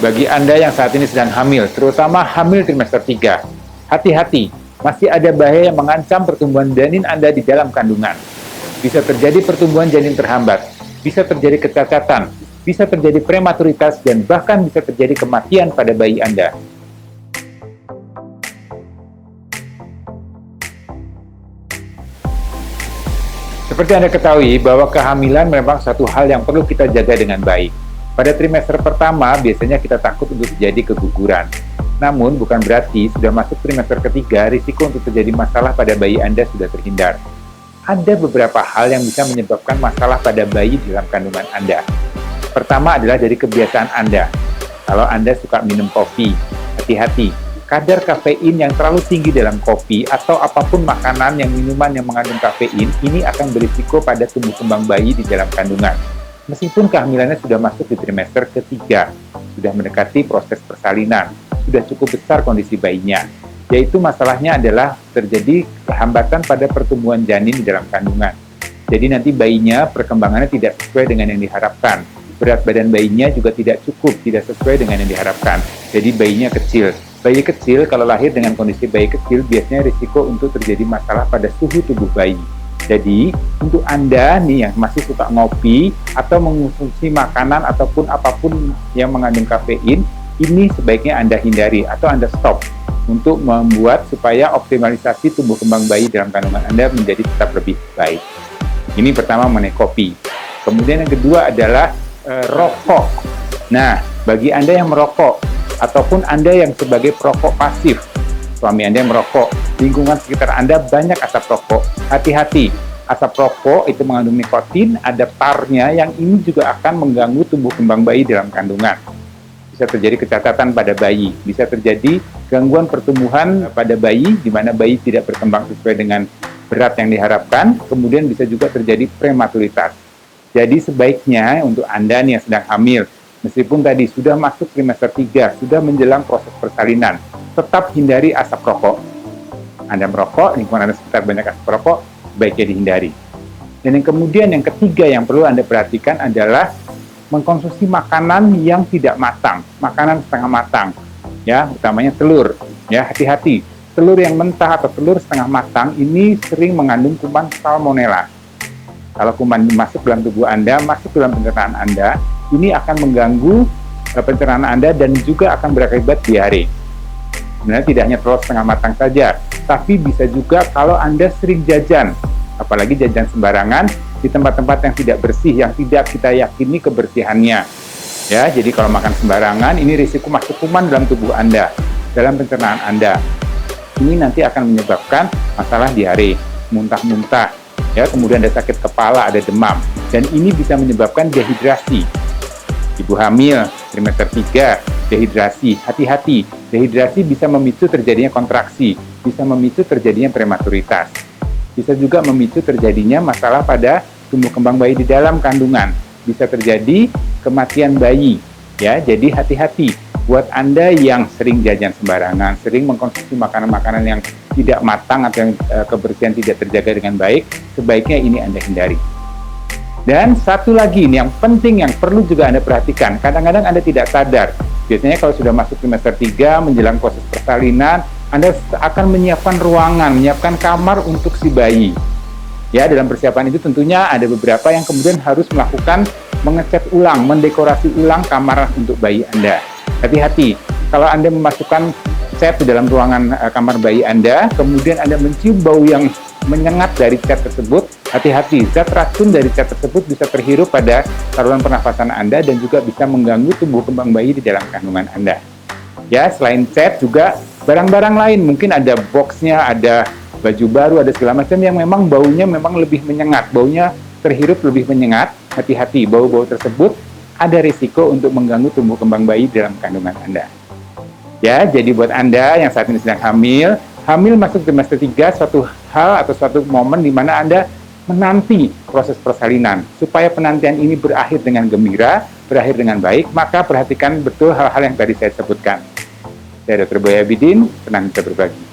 Bagi Anda yang saat ini sedang hamil, terutama hamil trimester 3, hati-hati, masih ada bahaya yang mengancam pertumbuhan janin Anda di dalam kandungan. Bisa terjadi pertumbuhan janin terhambat, bisa terjadi kecacatan, bisa terjadi prematuritas, dan bahkan bisa terjadi kematian pada bayi Anda. Seperti Anda ketahui bahwa kehamilan memang satu hal yang perlu kita jaga dengan baik. Pada trimester pertama, biasanya kita takut untuk terjadi keguguran. Namun, bukan berarti sudah masuk trimester ketiga, risiko untuk terjadi masalah pada bayi Anda sudah terhindar. Ada beberapa hal yang bisa menyebabkan masalah pada bayi di dalam kandungan Anda. Pertama adalah dari kebiasaan Anda. Kalau Anda suka minum kopi, hati-hati. Kadar kafein yang terlalu tinggi dalam kopi atau apapun makanan yang minuman yang mengandung kafein, ini akan berisiko pada tumbuh kembang bayi di dalam kandungan. Meskipun kehamilannya sudah masuk di trimester ketiga, sudah mendekati proses persalinan, sudah cukup besar kondisi bayinya, yaitu masalahnya adalah terjadi hambatan pada pertumbuhan janin di dalam kandungan. Jadi nanti bayinya perkembangannya tidak sesuai dengan yang diharapkan. Berat badan bayinya juga tidak cukup, tidak sesuai dengan yang diharapkan. Jadi bayinya kecil. Bayi kecil kalau lahir dengan kondisi bayi kecil biasanya risiko untuk terjadi masalah pada suhu tubuh bayi. Jadi, untuk Anda nih yang masih suka ngopi atau mengonsumsi makanan ataupun apapun yang mengandung kafein, ini sebaiknya Anda hindari atau Anda stop untuk membuat supaya optimalisasi tumbuh kembang bayi dalam kandungan Anda menjadi tetap lebih baik. Ini pertama mengenai kopi. Kemudian yang kedua adalah rokok. Nah, bagi Anda yang merokok ataupun Anda yang sebagai perokok pasif, suami Anda yang merokok, lingkungan sekitar Anda banyak asap rokok, hati-hati. Asap rokok itu mengandung nikotin, ada tarnya yang ini juga akan mengganggu tumbuh kembang bayi dalam kandungan. Bisa terjadi kecacatan pada bayi, bisa terjadi gangguan pertumbuhan pada bayi, di mana bayi tidak berkembang sesuai dengan berat yang diharapkan, kemudian bisa juga terjadi prematuritas. Jadi sebaiknya untuk Anda nih yang sedang hamil, meskipun tadi sudah masuk trimester 3, sudah menjelang proses persalinan, tetap hindari asap rokok. Anda merokok, lingkungan Anda sekitar banyak asap rokok, sebaiknya dihindari. Dan yang kemudian yang ketiga yang perlu Anda perhatikan adalah mengkonsumsi makanan yang tidak matang, makanan setengah matang, ya, utamanya telur. Ya, hati-hati. Telur yang mentah atau telur setengah matang ini sering mengandung kuman salmonella. Kalau kuman masuk dalam tubuh Anda, masuk dalam pencernaan Anda, ini akan mengganggu pencernaan Anda dan juga akan berakibat diare. Sebenarnya tidak hanya telur setengah matang saja, tapi bisa juga kalau Anda sering jajan, apalagi jajan sembarangan di tempat-tempat yang tidak bersih, yang tidak kita yakini kebersihannya. Ya, jadi kalau makan sembarangan, ini risiko masuk kuman dalam tubuh Anda, dalam pencernaan Anda. Ini nanti akan menyebabkan masalah diare, muntah-muntah, ya, kemudian ada sakit kepala, ada demam, dan ini bisa menyebabkan dehidrasi. Ibu hamil, trimester 3, dehidrasi, hati-hati. Dehidrasi bisa memicu terjadinya kontraksi, bisa memicu terjadinya prematuritas. Bisa juga memicu terjadinya masalah pada tumbuh kembang bayi di dalam kandungan. Bisa terjadi kematian bayi. Ya, jadi hati-hati. Buat Anda yang sering jajan sembarangan, sering mengkonsumsi makanan-makanan yang tidak matang atau yang kebersihan tidak terjaga dengan baik, sebaiknya ini Anda hindari. Dan satu lagi ini yang penting yang perlu juga Anda perhatikan, kadang-kadang Anda tidak sadar, biasanya kalau sudah masuk trimester 3 menjelang proses persalinan, Anda akan menyiapkan ruangan, menyiapkan kamar untuk si bayi. Ya, dalam persiapan itu tentunya ada beberapa yang kemudian harus melakukan mengecat ulang, mendekorasi ulang kamar untuk bayi Anda. Hati-hati, kalau Anda memasukkan cat di dalam ruangan kamar bayi Anda, kemudian Anda mencium bau yang menyengat dari cat tersebut, hati-hati, zat racun dari cat tersebut bisa terhirup pada saluran pernafasan Anda dan juga bisa mengganggu tumbuh kembang bayi di dalam kandungan Anda. Ya, selain cat juga barang-barang lain, mungkin ada boxnya, ada baju baru, ada segala macam yang memang baunya memang lebih menyengat, baunya terhirup lebih menyengat, hati-hati, bau-bau tersebut ada risiko untuk mengganggu tumbuh kembang bayi dalam kandungan Anda. Ya, jadi buat Anda yang saat ini sedang hamil masuk trimester 3, suatu hal atau suatu momen di mana Anda menanti proses persalinan. Supaya penantian ini berakhir dengan gembira, berakhir dengan baik, maka perhatikan betul hal-hal yang tadi saya sebutkan. Saya Dr. Boy Abidin, senang bisa berbagi.